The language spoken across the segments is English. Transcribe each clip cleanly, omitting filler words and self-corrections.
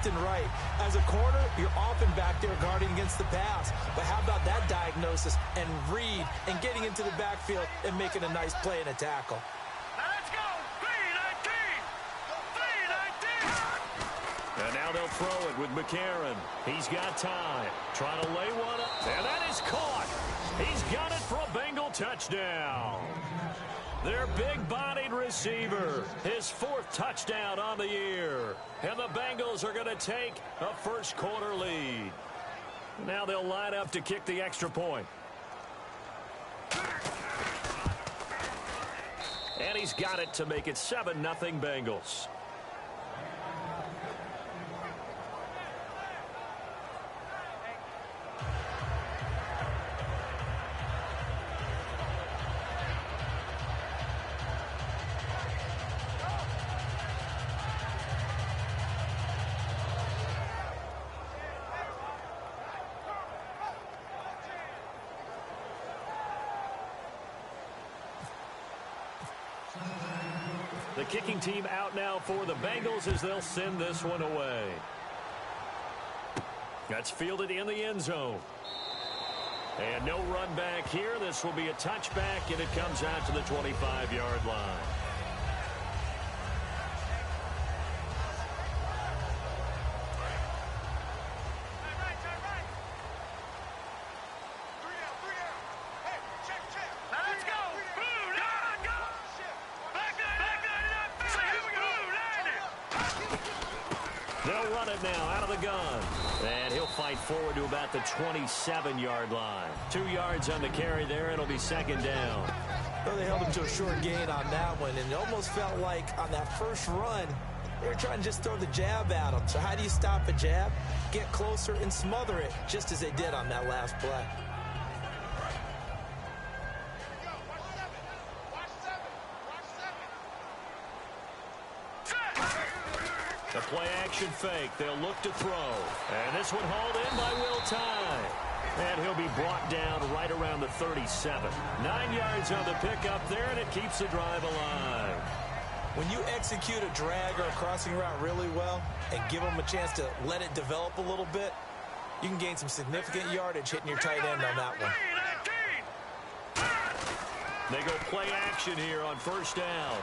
left and right. As a corner, you're often back there guarding against the pass. But how about that diagnosis and read and getting into the backfield and making a nice play and a tackle? Now let's go. 3-19. 3-19. And now they'll throw it with McCarron. He's got time. Trying to lay one up. And that is caught. He's got it for a Bengal touchdown. Their big-bodied receiver, his 4th touchdown on the year. And the Bengals are going to take a first-quarter lead. Now they'll line up to kick the extra point. And he's got it to make it 7-0 Bengals. The kicking team out now for the Bengals as they'll send this one away. That's fielded in the end zone. And no run back here. This will be a touchback, and it comes out to the 25-yard line. They'll run it now out of the gun. And he'll fight forward to about the 27-yard line. 2 yards on the carry there. It'll be second down. Well, they held him to a short gain on that one, and it almost felt like on that first run, they were trying to just throw the jab at him. So how do you stop a jab? Get closer and smother it, just as they did on that last play. The play-action fake. They'll look to throw. And this one hauled in by Will Tye. And he'll be brought down right around the 37. 9 yards on the pickup there, and it keeps the drive alive. When you execute a drag or a crossing route really well and give them a chance to let it develop a little bit, you can gain some significant yardage hitting your tight end on that one. They go play action here on first down.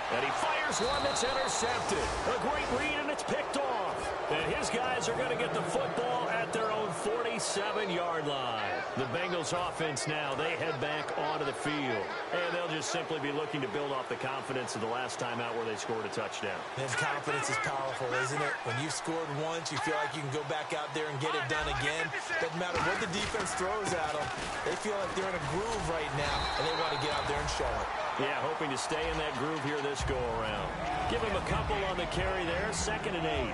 And he fires one that's intercepted. A great read, and it's picked off. And his guys are going to get the football at their own 47-yard line. The Bengals offense now, they head back onto the field. And they'll just simply be looking to build off the confidence of the last time out where they scored a touchdown. And confidence is powerful, isn't it? When you've scored once, you feel like you can go back out there and get it done again. Doesn't matter what the defense throws at them. They feel like they're in a groove right now, and they want to get out there and show it. Yeah, hoping to stay in that groove here this go-around. Give him a couple on the carry there, 2nd and 8.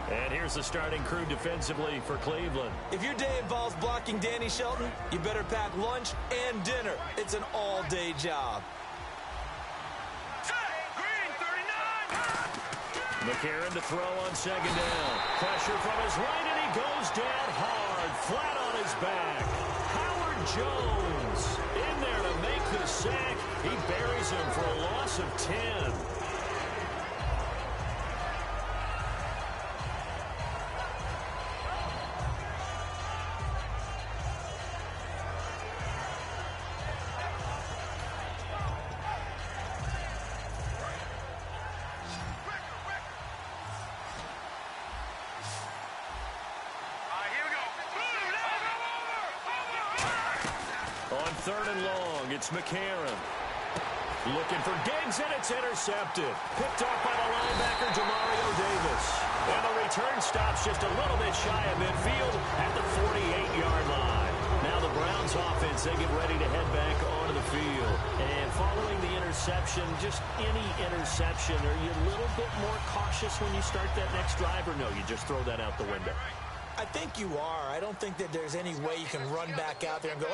And here's the starting crew defensively for Cleveland. If your day involves blocking Danny Shelton, you better pack lunch and dinner. It's an all-day job. McCarron to throw on 2nd down. Pressure from his right, and he goes down hard, flat on his back. Howard Jones in there to make the sack. He buries him for a loss of 10. On 3rd and long, it's McCarron. Looking for Diggs, and it's intercepted. Picked off by the linebacker, Demario Davis. And the return stops just a little bit shy of midfield at the 48-yard line. Now the Browns offense, they get ready to head back onto the field. And following the interception, just any interception, are you a little bit more cautious when you start that next drive, or no, you just throw that out the window? I think you are. I don't think that there's any way you can run back out there and go,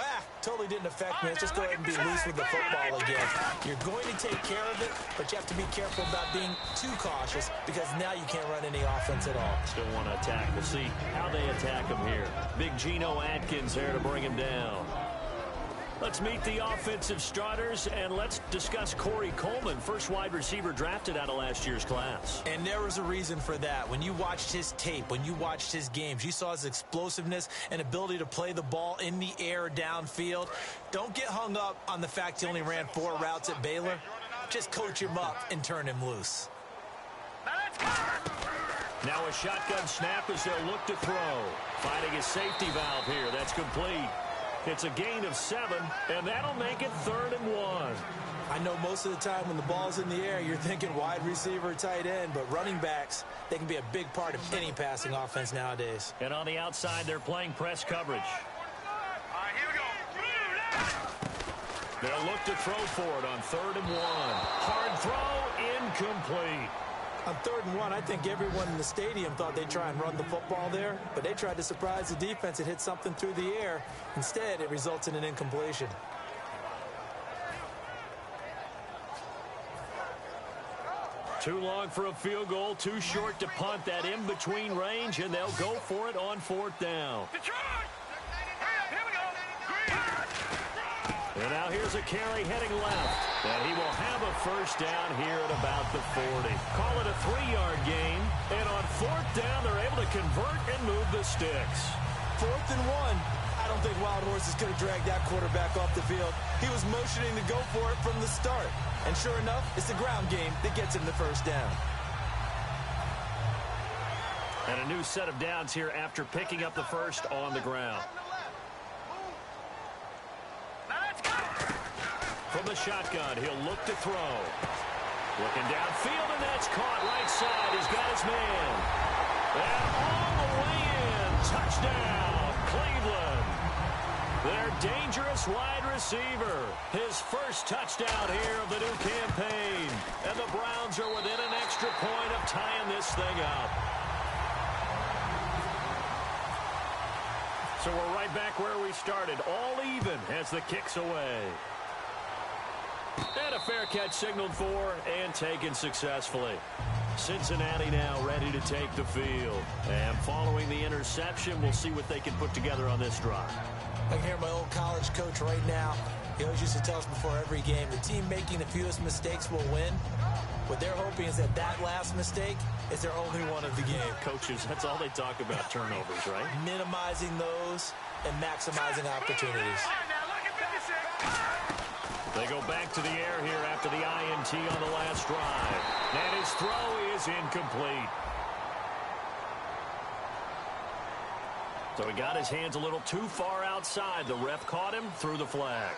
totally didn't affect me. Let's just go ahead and be loose with the football again. You're going to take care of it, but you have to be careful about being too cautious because now you can't run any offense at all. Still want to attack. We'll see how they attack him here. Big Geno Atkins there to bring him down. Let's meet the offensive starters, and let's discuss Corey Coleman, first wide receiver drafted out of last year's class. And there was a reason for that. When you watched his tape, when you watched his games, you saw his explosiveness and ability to play the ball in the air downfield. Don't get hung up on the fact he only ran 4 routes at Baylor. Just coach him up and turn him loose. Now a shotgun snap as they'll look to throw. Finding his safety valve here. That's complete. It's a gain of 7, and that'll make it 3rd and 1. I know most of the time when the ball's in the air, you're thinking wide receiver, tight end, but running backs, they can be a big part of any passing offense nowadays. And on the outside, they're playing press coverage. All right, here we go. They'll look to throw for it on 3rd and 1. Hard throw, incomplete. On 3rd and 1, I think everyone in the stadium thought they'd try and run the football there, but they tried to surprise the defense and hit something through the air. Instead, it results in an incompletion. Too long for a field goal, too short to punt. That in-between range, and they'll go for it on 4th down. Detroit! Here we go. And now here's a carry heading left. And he will have a first down here at about the 40. Call it a 3-yard gain. And on 4th down, they're able to convert and move the sticks. 4th and 1. I don't think Wild Horses could have dragged that quarterback off the field. He was motioning to go for it from the start. And sure enough, it's the ground game that gets him the first down. And a new set of downs here after picking up the first on the ground. From the shotgun, he'll look to throw. Looking downfield, and that's caught right side. He's got his man. And all the way in. Touchdown, Cleveland. Their dangerous wide receiver. His first touchdown here of the new campaign. And the Browns are within an extra point of tying this thing up. So we're right back where we started. All even as the kick's away. And a fair catch signaled for and taken successfully. Cincinnati now ready to take the field. And following the interception, we'll see what they can put together on this drive. I can hear my old college coach right now. He always used to tell us before every game, the team making the fewest mistakes will win. What they're hoping is that that last mistake is their only one of the game. Coaches, that's all they talk about, turnovers, right? Minimizing those and maximizing opportunities. They go back to the air here after the INT on the last drive. And his throw is incomplete. So he got his hands a little too far outside. The ref caught him, threw the flag.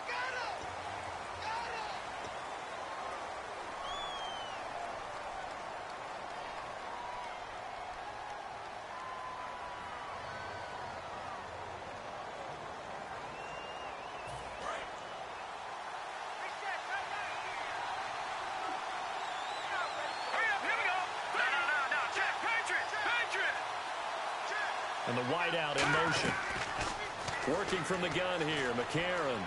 And the wideout in motion. Working from the gun here, McCarron.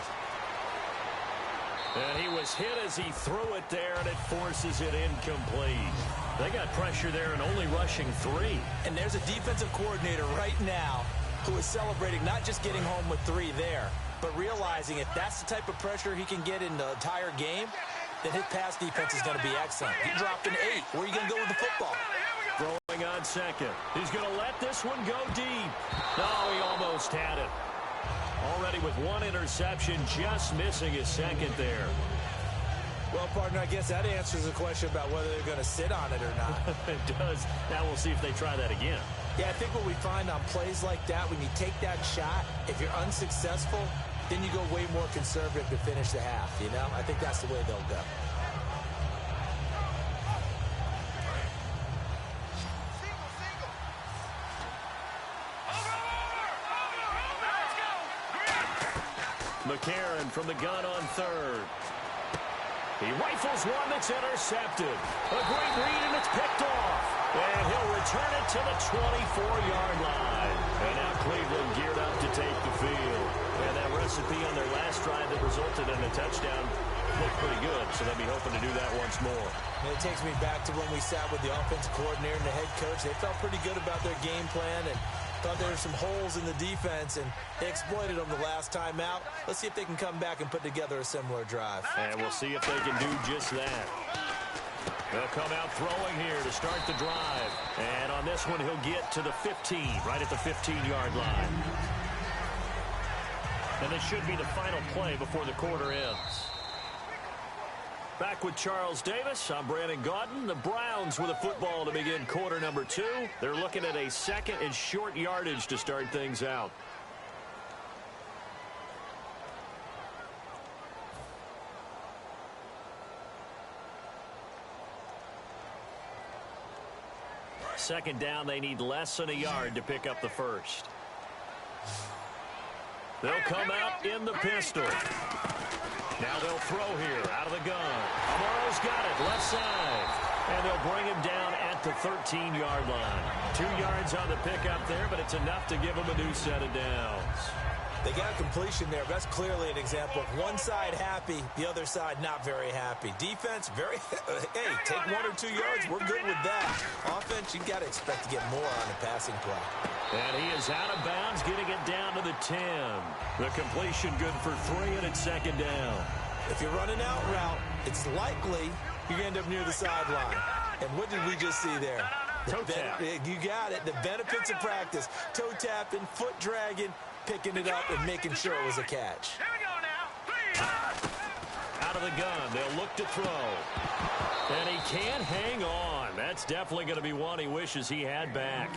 And he was hit as he threw it there, and it forces it incomplete. They got pressure there and only rushing 3. And there's a defensive coordinator right now who is celebrating not just getting home with 3 there, but realizing if that's the type of pressure he can get in the entire game, then his pass defense is going to be excellent. He dropped an 8. Where are you going to go with the football? Throwing on second. He's going to let this one go deep. No, he almost had it. Already with 1 interception, just missing his second there. Well, partner, I guess that answers the question about whether they're going to sit on it or not. It does. Now we'll see if they try that again. Yeah, I think what we find on plays like that, when you take that shot, if you're unsuccessful, then you go way more conservative to finish the half, you know? I think that's the way they'll go. McCarron from the gun on 3rd. He rifles one that's intercepted. A great read, and it's picked off. And he'll return it to the 24-yard line. And now Cleveland geared up to take the field. And that recipe on their last drive that resulted in a touchdown looked pretty good, so they'll be hoping to do that once more. And it takes me back to when we sat with the offensive coordinator and the head coach. They felt pretty good about their game plan and Thought there were some holes in the defense, and they exploited them the last time out. Let's see if they can come back and put together a similar drive. And we'll see if they can do just that. They'll come out throwing here to start the drive. And on this one, he'll get to the 15, right at the 15-yard line. And this should be the final play before the quarter ends. Back with Charles Davis, I'm Brandon Gaudin. The Browns with a football to begin quarter number 2. They're looking at a second and short yardage to start things out. Second down, they need less than a yard to pick up the first. They'll come out in the pistol. Now they'll throw here out of the gun. Amaro's got it, left side. And they'll bring him down at the 13-yard line. 2 yards on the pickup there, but it's enough to give him a new set of downs. They got completion there. That's clearly an example of one side happy, the other side not very happy. Defense, very, hey, take 1 or 2 yards. We're good with that. Offense, you got to expect to get more on a passing play. And he is out of bounds, getting it down to the 10. The completion good for 3, and it's second down. If you're running out route, it's likely you're going to end up near the sideline. And what did we just see there? Toe tap. You got it. The benefits of practice. Toe tapping, foot dragging, picking it up, and making sure it was a catch. Here we go now. Out of the gun, they'll look to throw. And he can't hang on. That's definitely going to be one he wishes he had back.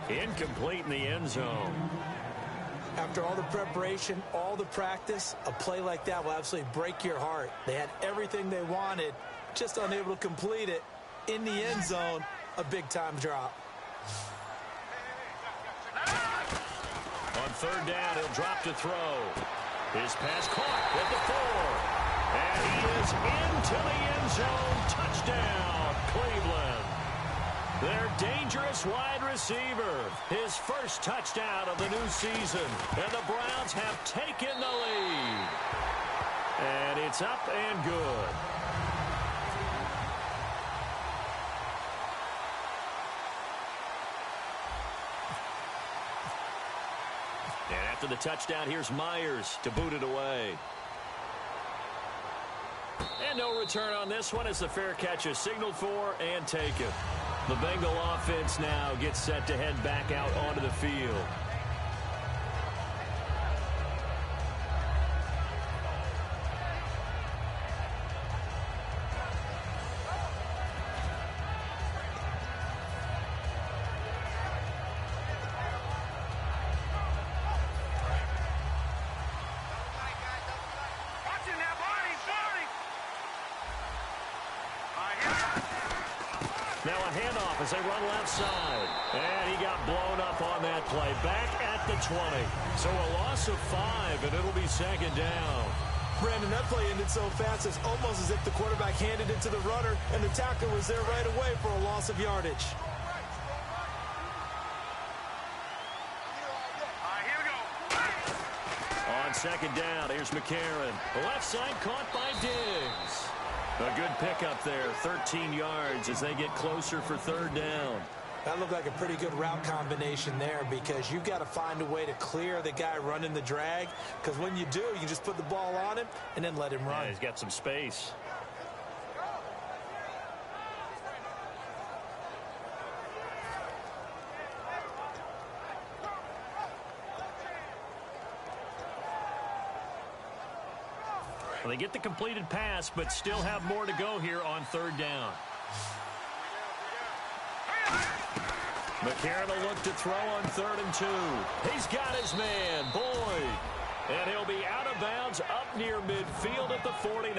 Incomplete in the end zone. After all the preparation, all the practice, a play like that will absolutely break your heart. They had everything they wanted, just unable to complete it. In the end zone, a big-time drop. On third down, he'll drop to throw. His pass caught at the 4. And he is into the end zone. Touchdown, Cleveland. Their dangerous wide receiver. His first touchdown of the new season. And the Browns have taken the lead. And it's up and good. And after the touchdown, here's Myers to boot it away. And no return on this one as the fair catch is signaled for and taken. The Bengal offense now gets set to head back out onto the field. Now a handoff as they run left side. And he got blown up on that play. Back at the 20. So a loss of 5, and it'll be second down. Brandon, that play ended so fast, it's almost as if the quarterback handed it to the runner, and the tackler was there right away for a loss of yardage. Here we go. On second down, here's McCarron. The left side caught by Diggs. A good pickup there, 13 yards as they get closer for third down. That looked like a pretty good route combination there because you've got to find a way to clear the guy running the drag, because when you do, you can just put the ball on him and then let him run. Yeah, he's got some space. Well, they get the completed pass, but still have more to go here on third down. McCarron will look to throw on 3rd and 2. He's got his man, Boyd. And he'll be out of bounds up near midfield at the 49.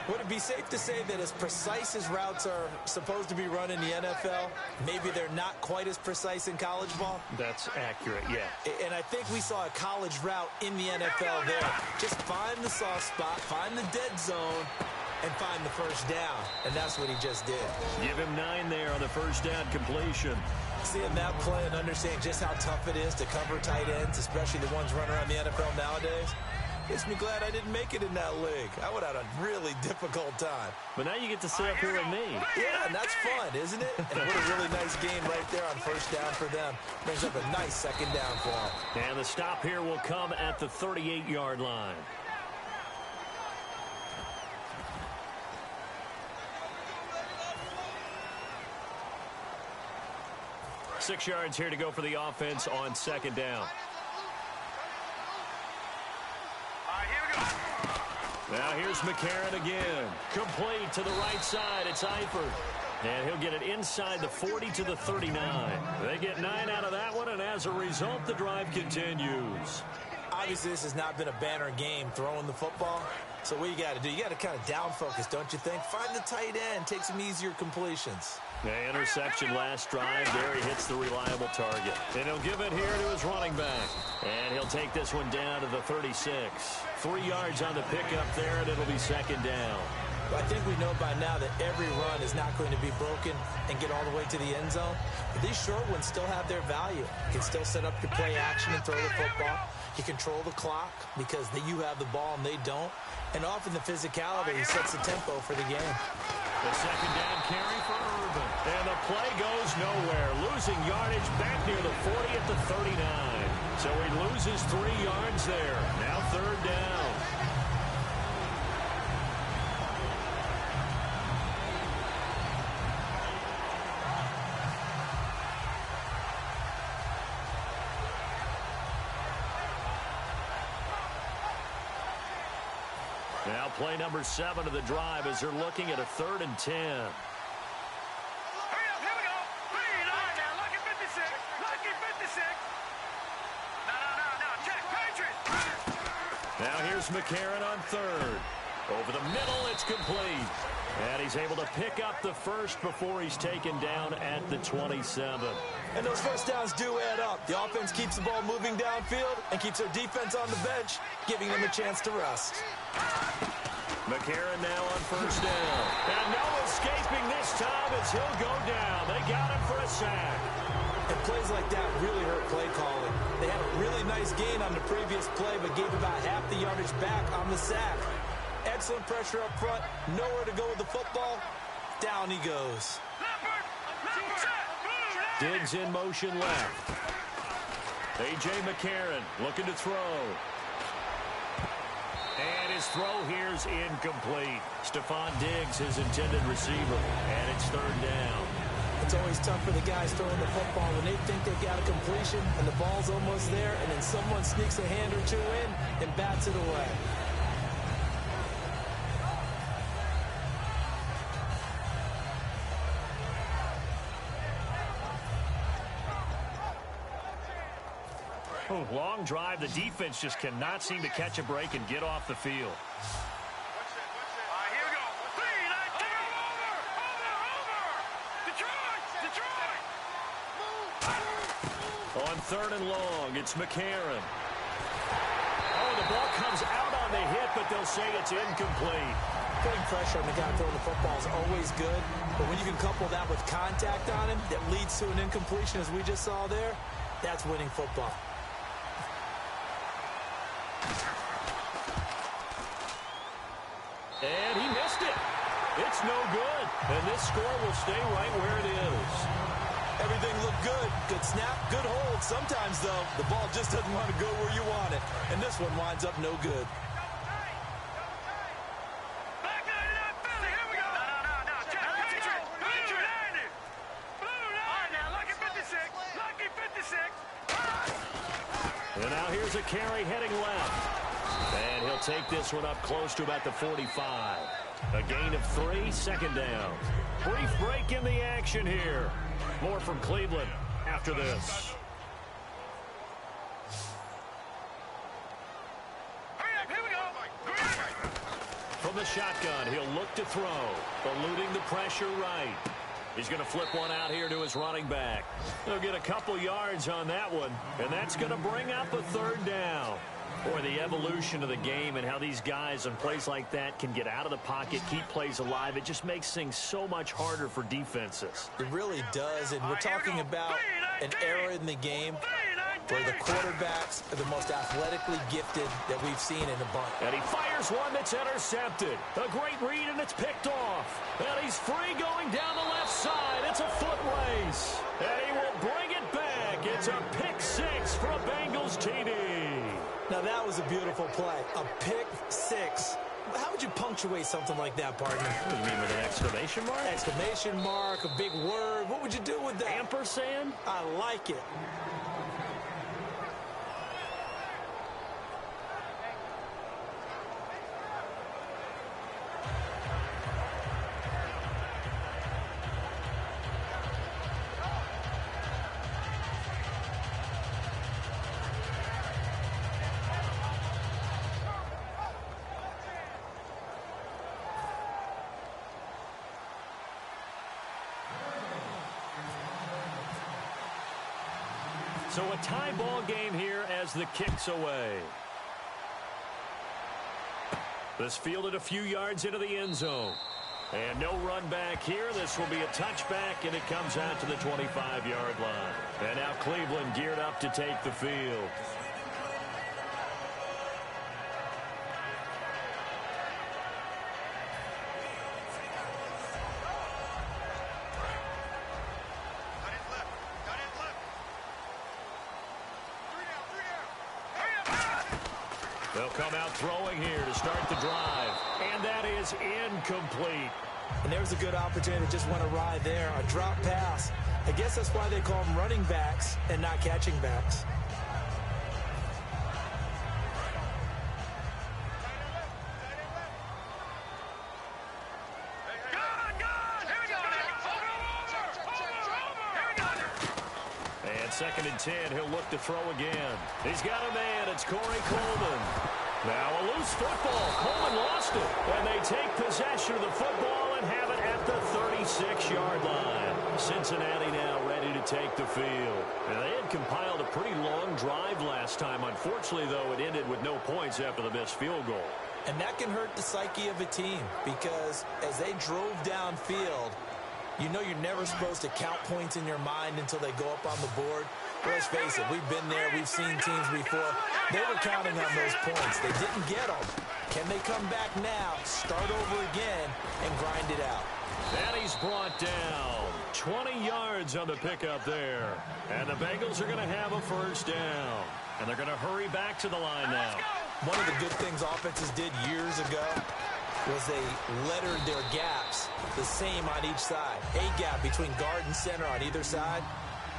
Would it be safe to say that as precise as routes are supposed to be run in the NFL, maybe they're not quite as precise in college ball? That's accurate, yeah. And I think we saw a college route in the NFL there. Just find the soft spot, find the dead zone, and find the first down. And that's what he just did. Give him 9 there on the first down completion. Seeing that play and understanding just how tough it is to cover tight ends, especially the ones running around the NFL nowadays, Makes me glad I didn't make it in that league. I would have had a really difficult time. But now you get to sit up here with me. Yeah, and that's fun, isn't it? And what a really nice game right there on first down for them. Brings up a nice second down for them. And the stop here will come at the 38-yard line. Six yards here to go for the offense on second down. Now here's McCarron again. Complete to the right side. It's Eifert. And he'll get it inside the 40 to the 39. They get 9 out of that one, and as a result, the drive continues. Obviously, this has not been a banner game throwing the football. So what you got to do, you got to kind of down focus, don't you think? Find the tight end, take some easier completions. The interception last drive. There he hits the reliable target. And he'll give it here to his running back. And he'll take this one down to the 36. 3 yards on the pickup there, and it'll be second down. I think we know by now that every run is not going to be broken and get all the way to the end zone. But these short ones still have their value. You can still set up your play action and throw the football. You control the clock because you have the ball and they don't. And often the physicality sets the tempo for the game. The second down carry for Urban. And the play goes nowhere. Losing yardage back near the 40 at the 39. So he loses 3 yards there. Now third down. Now play number 7 of the drive as they're looking at a 3rd and 10. Hurry up, here we go. 3 line now, lucky 56. Lucky 56. No, check, Patriot. Now here's McCarron on 3rd. Over the middle, it's complete. And he's able to pick up the first before he's taken down at the 27. And those first downs do add up. The offense keeps the ball moving downfield and keeps their defense on the bench, giving them a chance to rest. McCarron now on first down. And no escaping this time as he'll go down. They got him for a sack. And plays like that really hurt play calling. They had a really nice gain on the previous play, but gave about half the yardage back on the sack. Excellent pressure up front. Nowhere to go with the football. Down he goes. Diggs in motion left. A.J. McCarron looking to throw. And his throw here's incomplete. Stephon Diggs, his intended receiver. And it's third down. It's always tough for the guys throwing the football when they think they've got a completion and the ball's almost there, and then someone sneaks a hand or two in and bats it away. Long drive. The defense just cannot seem to catch a break and get off the field. Here we go. 3 line, over. Detroit. On 3rd and long, it's McCarron. Oh, the ball comes out on the hit, but they'll say it's incomplete. Putting pressure on the guy throwing the football is always good, but when you can couple that with contact on him that leads to an incompletion, as we just saw there, that's winning football. And he missed it. It's no good. And this score will stay right where it is. Everything looked good. Good snap, good hold. Sometimes, though, the ball just doesn't want to go where you want it. And this one winds up no good. Back 99 Philly. Here we go. No. Check. Patriot. Blue 90. Now, lucky 56. Lucky 56. And now here's a carry heading left. And he'll take this one up close to about the 45. A gain of 3, second down. Brief break in the action here. More from Cleveland after this. Hurry up, here we go. From the shotgun, he'll look to throw. Eluding the pressure right. He's going to flip one out here to his running back. He'll get a couple yards on that one, and that's going to bring up a third down. Boy, the evolution of the game and how these guys on plays like that can get out of the pocket, keep plays alive, it just makes things so much harder for defenses. It really does, and we're talking about an era in the game where the quarterbacks are the most athletically gifted that we've seen in a bunch. And he fires one that's intercepted. A great read, and it's picked off. And he's free going down the left side. It's a foot race. And he will bring it back. It's a pick six for a Bengals TD. Now, that was a beautiful play. A pick six. How would you punctuate something like that, partner? What do you mean, with an exclamation mark? Exclamation mark, a big word. What would you do with that? Ampersand? I like it. So a tie ball game here as the kick's away. This fielded a few yards into the end zone. And no run back here. This will be a touchback, and it comes out to the 25-yard line. And now Cleveland geared up to take the field. They'll come out throwing here to start the drive. And that is incomplete. And there's a good opportunity to just want to ride there. A drop pass. I guess that's why they call them running backs and not catching backs. And 2nd and 10, he'll look to throw again. He's got a man. It's Corey Coleman. Now a loose football. Coleman lost it. And they take possession of the football and have it at the 36-yard line. Cincinnati now ready to take the field. And they had compiled a pretty long drive last time. Unfortunately, though, it ended with no points after the missed field goal. And that can hurt the psyche of a team because as they drove downfield, you know you're never supposed to count points in your mind until they go up on the board. Let's face it, we've been there. We've seen teams before. They were counting on those points. They didn't get them. Can they come back now, start over again, and grind it out? And he's brought down. 20 yards on the pickup there. And the Bengals are going to have a first down. And they're going to hurry back to the line now. One of the good things offenses did years ago was they lettered their gaps the same on each side. A gap between guard and center on either side.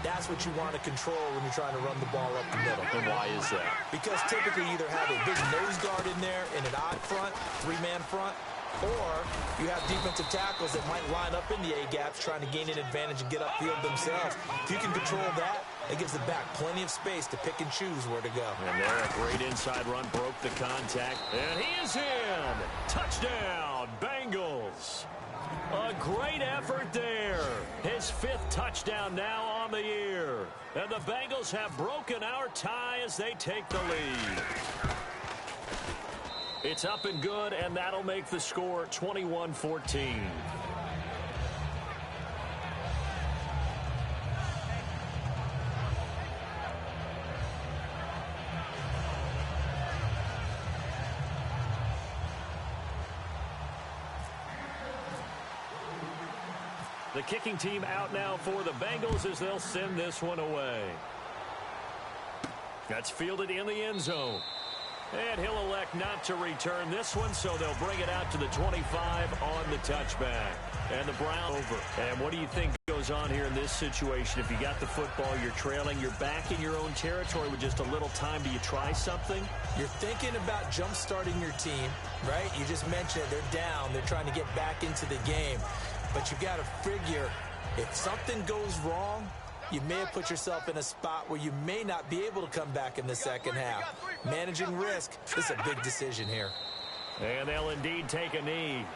That's what you want to control when you're trying to run the ball up the middle. And why is that? Because typically you either have a big nose guard in there in an odd front, three-man front, or you have defensive tackles that might line up in the A-gaps trying to gain an advantage and get upfield themselves. If you can control that, it gives the back plenty of space to pick and choose where to go. And there, a great inside run broke the contact. And he is in. Touchdown, Bengals. A great effort there. His 5th touchdown now on the year. And the Bengals have broken our tie as they take the lead. It's up and good, and that'll make the score 21-14. The kicking team out now for the Bengals as they'll send this one away. That's fielded in the end zone. And he'll elect not to return this one, so they'll bring it out to the 25 on the touchback. And the Browns over. And what do you think goes on here in this situation? If you got the football, you're trailing, you're back in your own territory with just a little time. Do you try something? You're thinking about jump-starting your team, right? You just mentioned it. They're down. They're trying to get back into the game. But you got to figure, if something goes wrong, you may have put yourself in a spot where you may not be able to come back in the second half. Managing risk is a big decision here. And they'll indeed take a knee.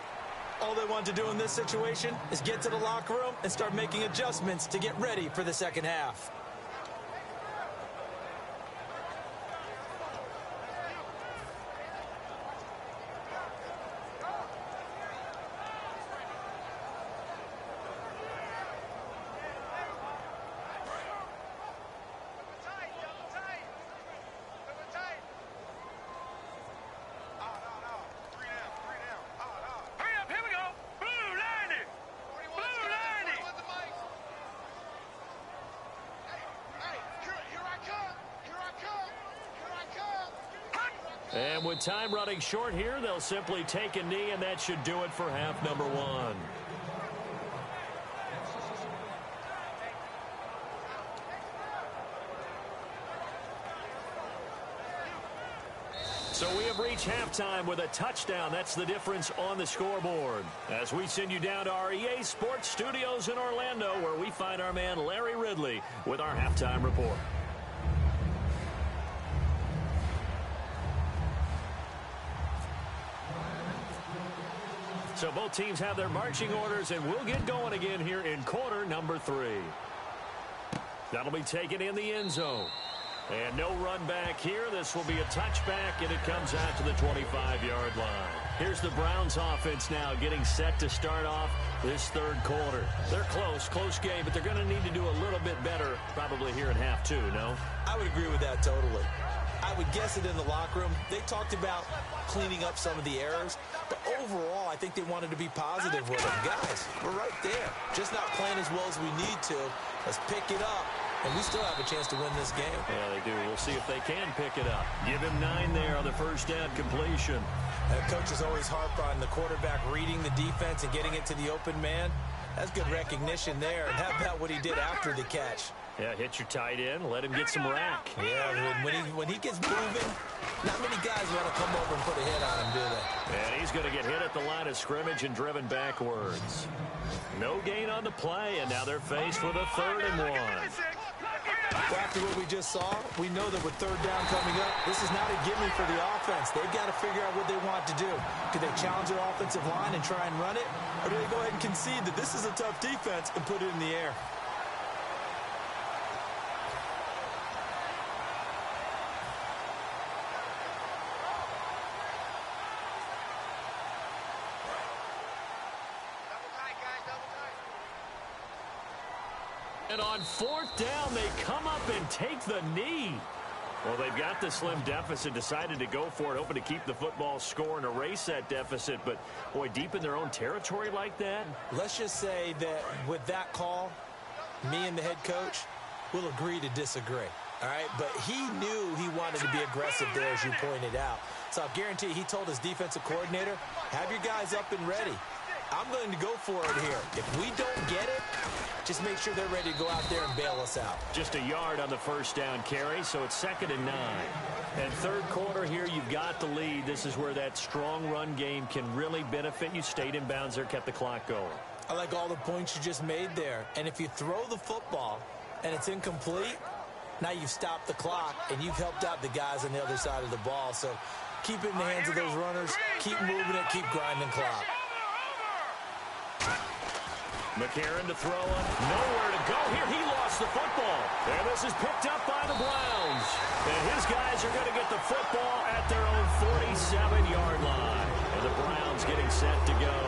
All they want to do in this situation is get to the locker room and start making adjustments to get ready for the second half. And with time running short here, they'll simply take a knee, and that should do it for half number one. So we have reached halftime with a touchdown. That's the difference on the scoreboard. As we send you down to our EA Sports Studios in Orlando, where we find our man Larry Ridley with our halftime report. So both teams have their marching orders, and we'll get going again here in quarter number 3. That'll be taken in the end zone. And no run back here. This will be a touchback, and it comes out to the 25-yard line. Here's the Browns offense now getting set to start off this third quarter. They're close game, but they're going to need to do a little bit better probably here in half two, no? I would agree with that totally. I would guess it in the locker room. They talked about cleaning up some of the errors, but overall, I think they wanted to be positive with them. Guys, we're right there. Just not playing as well as we need to. Let's pick it up. And we still have a chance to win this game. Yeah, they do. We'll see if they can pick it up. Give him 9 there on the first down completion. Coaches always harp on the quarterback reading the defense and getting it to the open man. That's good recognition there. And how about what he did after the catch? Yeah, hit your tight end. Let him get some rack. Yeah, when he gets moving, not many guys want to come over and put a hit on him, do they? And he's going to get hit at the line of scrimmage and driven backwards. No gain on the play, and now they're faced with a 3rd and 1. Well, after what we just saw, we know that with 3rd down coming up, this is not a gimme for the offense. They've got to figure out what they want to do. Do they challenge their offensive line and try and run it? Or do they go ahead and concede that this is a tough defense and put it in the air? And on 4th down, they come up and take the knee. Well, they've got the slim deficit, decided to go for it, hoping to keep the football score and erase that deficit. But, boy, deep in their own territory like that. Let's just say that with that call, me and the head coach will agree to disagree. All right, but he knew he wanted to be aggressive there, as you pointed out. So I'll guarantee he told his defensive coordinator, have your guys up and ready. I'm going to go for it here. If we don't get it, just make sure they're ready to go out there and bail us out. Just a yard on the first down carry, so it's 2nd and 9. And third quarter here, you've got the lead. This is where that strong run game can really benefit you. Stayed in bounds there, kept the clock going. I like all the points you just made there. And if you throw the football and it's incomplete, now you've stopped the clock and you've helped out the guys on the other side of the ball. So keep it in the hands of those runners. Keep moving it. Keep grinding clock. McCarron to throw it. Nowhere to go here. He lost the football. And this is picked up by the Browns. And his guys are going to get the football at their own 47-yard line. And the Browns getting set to go.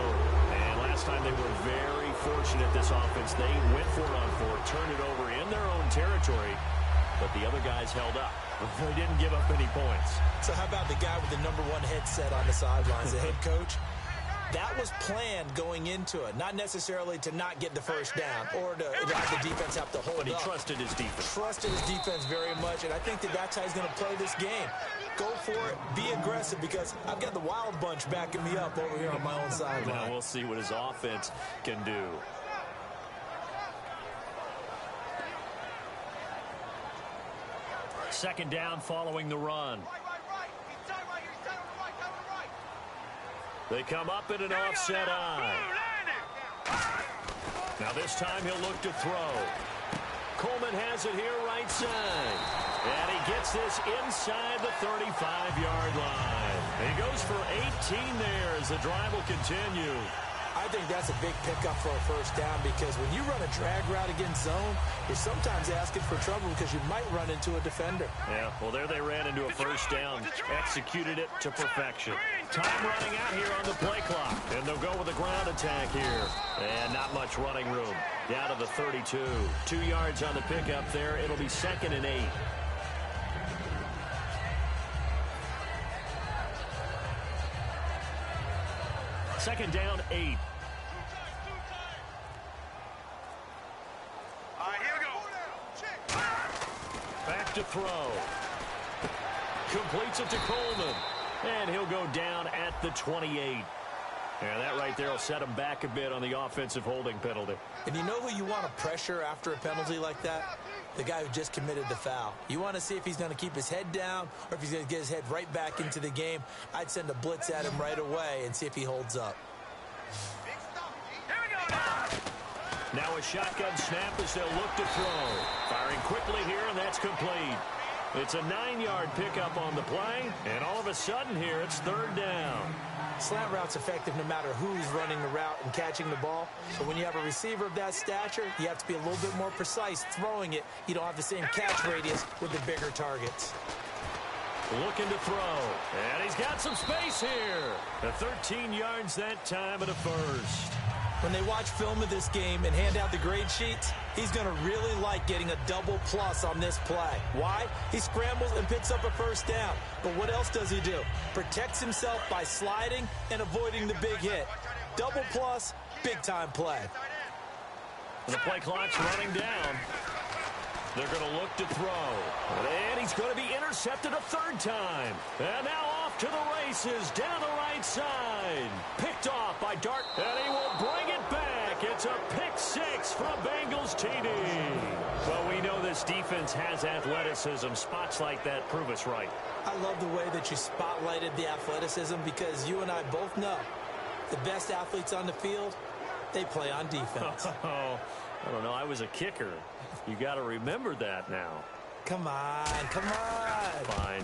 And last time they were very fortunate, this offense. They went 4-on-4, turned it over in their own territory. But the other guys held up. They didn't give up any points. So how about the guy with the number 1 headset on the sidelines, the head coach? That was planned going into it, not necessarily to not get the first down or to have the defense have to hold up. But he trusted his defense. Trusted his defense very much, and I think that that's how he's going to play this game. Go for it, be aggressive, because I've got the wild bunch backing me up over here on my own sideline. Now we'll see what his offense can do. Second down following the run. They come up in an offset eye. Now this time he'll look to throw. Coleman has it here right side. And he gets this inside the 35-yard line. And he goes for 18 there as the drive will continue. I think that's a big pickup for a first down, because when you run a drag route against zone, you're sometimes asking for trouble because you might run into a defender. Yeah, well, there they ran into a first down. Executed it to perfection. Time running out here on the play clock. And they'll go with a ground attack here. And not much running room. Down to the 32. 2 yards on the pickup there. It'll be 2nd and 8. Second down, 8. All right, here we go. Back to throw. Completes it to Coleman. And he'll go down at the 28. And that right there will set him back a bit on the offensive holding penalty. And you know who you want to pressure after a penalty like that? The guy who just committed the foul. You want to see if he's going to keep his head down or if he's going to get his head right back into the game. I'd send a blitz at him right away and see if he holds up. Now a shotgun snap as they'll look to throw. Firing quickly here, and that's complete. It's a 9-yard pickup on the play, and all of a sudden here it's third down. Slant route's effective no matter who's running the route and catching the ball. But when you have a receiver of that stature, you have to be a little bit more precise throwing it. You don't have the same catch radius with the bigger targets. Looking to throw, and he's got some space here. The 13 yards that time at a first. When they watch film of this game and hand out the grade sheets, he's going to really like getting a double plus on this play. Why? He scrambles and picks up a first down. But what else does he do? Protects himself by sliding and avoiding the big hit. Double plus, big-time play. The play clock's running down. They're going to look to throw. And he's going to be intercepted a third time. And now off to the races down the right side. Picked off by Dart. And he will bring it back. It's a pick six from Bengals TD. Well, we know this defense has athleticism. Spots like that prove us right. I love the way that you spotlighted the athleticism because you and I both know the best athletes on the field, they play on defense. I don't know. I was a kicker. You got to remember that now. Come on, come on. Fine.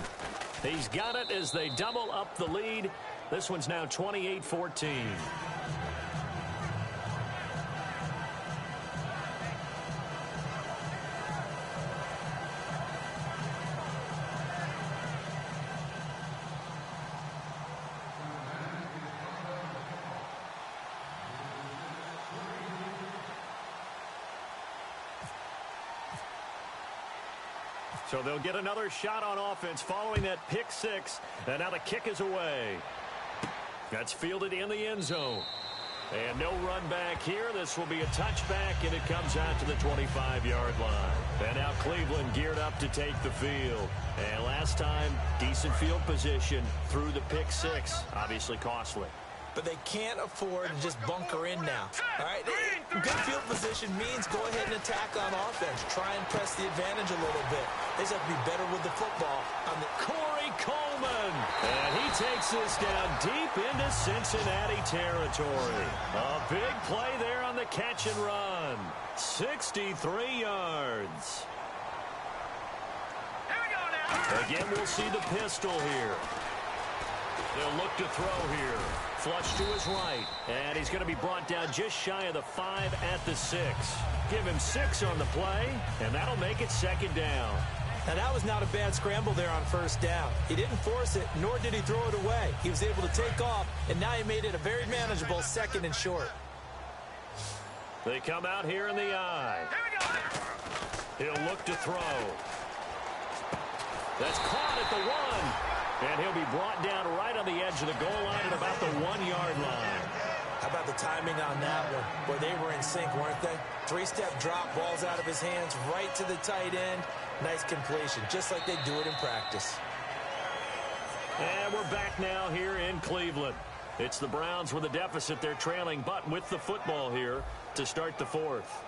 He's got it as they double up the lead. This one's now 28-14. So they'll get another shot on offense following that pick six. And now the kick is away. That's fielded in the end zone. And no run back here. This will be a touchback, and it comes out to the 25-yard line. And now Cleveland geared up to take the field. And last time, decent field position through the pick six. Obviously costly. But they can't afford to just bunker in now. All right, good field position means go ahead and attack on offense. Try and press the advantage a little bit. They just have to be better with the football. Corey Coleman, and he takes this down deep into Cincinnati territory. A big play there on the catch and run. 63 yards. Here we go now. Again, we'll see the pistol here. They'll look to throw here. Flush to his right. And he's going to be brought down just shy of the 5 at the 6. Give him 6 on the play, and that'll make it second down. Now, that was not a bad scramble there on first down. He didn't force it, nor did he throw it away. He was able to take off, and now he made it a very manageable second and short. They come out here in the eye. He'll look to throw. That's caught at the 1. And he'll be brought down right on the edge of the goal line at about the 1-yard line. How about the timing on that one? Where they were in sync, weren't they? 3-step drop, balls out of his hands, right to the tight end. Nice completion, just like they do it in practice. And we're back now here in Cleveland. It's the Browns with a deficit. They're trailing, but with the football here to start the fourth.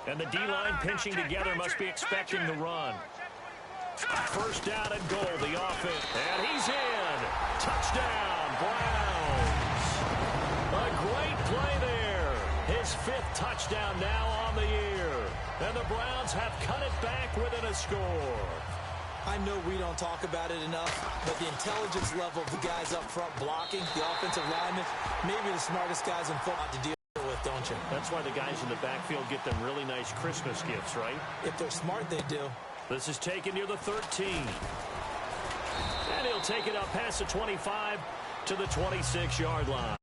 And the D-line pinching together must be expecting the run. First down and goal, the offense. And he's in. Touchdown, Browns. A great play there. His 5th touchdown now on the year. And the Browns have cut it back within a score. I know we don't talk about it enough, but the intelligence level of the guys up front blocking, the offensive linemen, maybe the smartest guys in football to deal with, don't you? That's why the guys in the backfield get them really nice Christmas gifts, right? If they're smart, they do. This is taken near the 13. And he'll take it up past the 25 to the 26-yard line.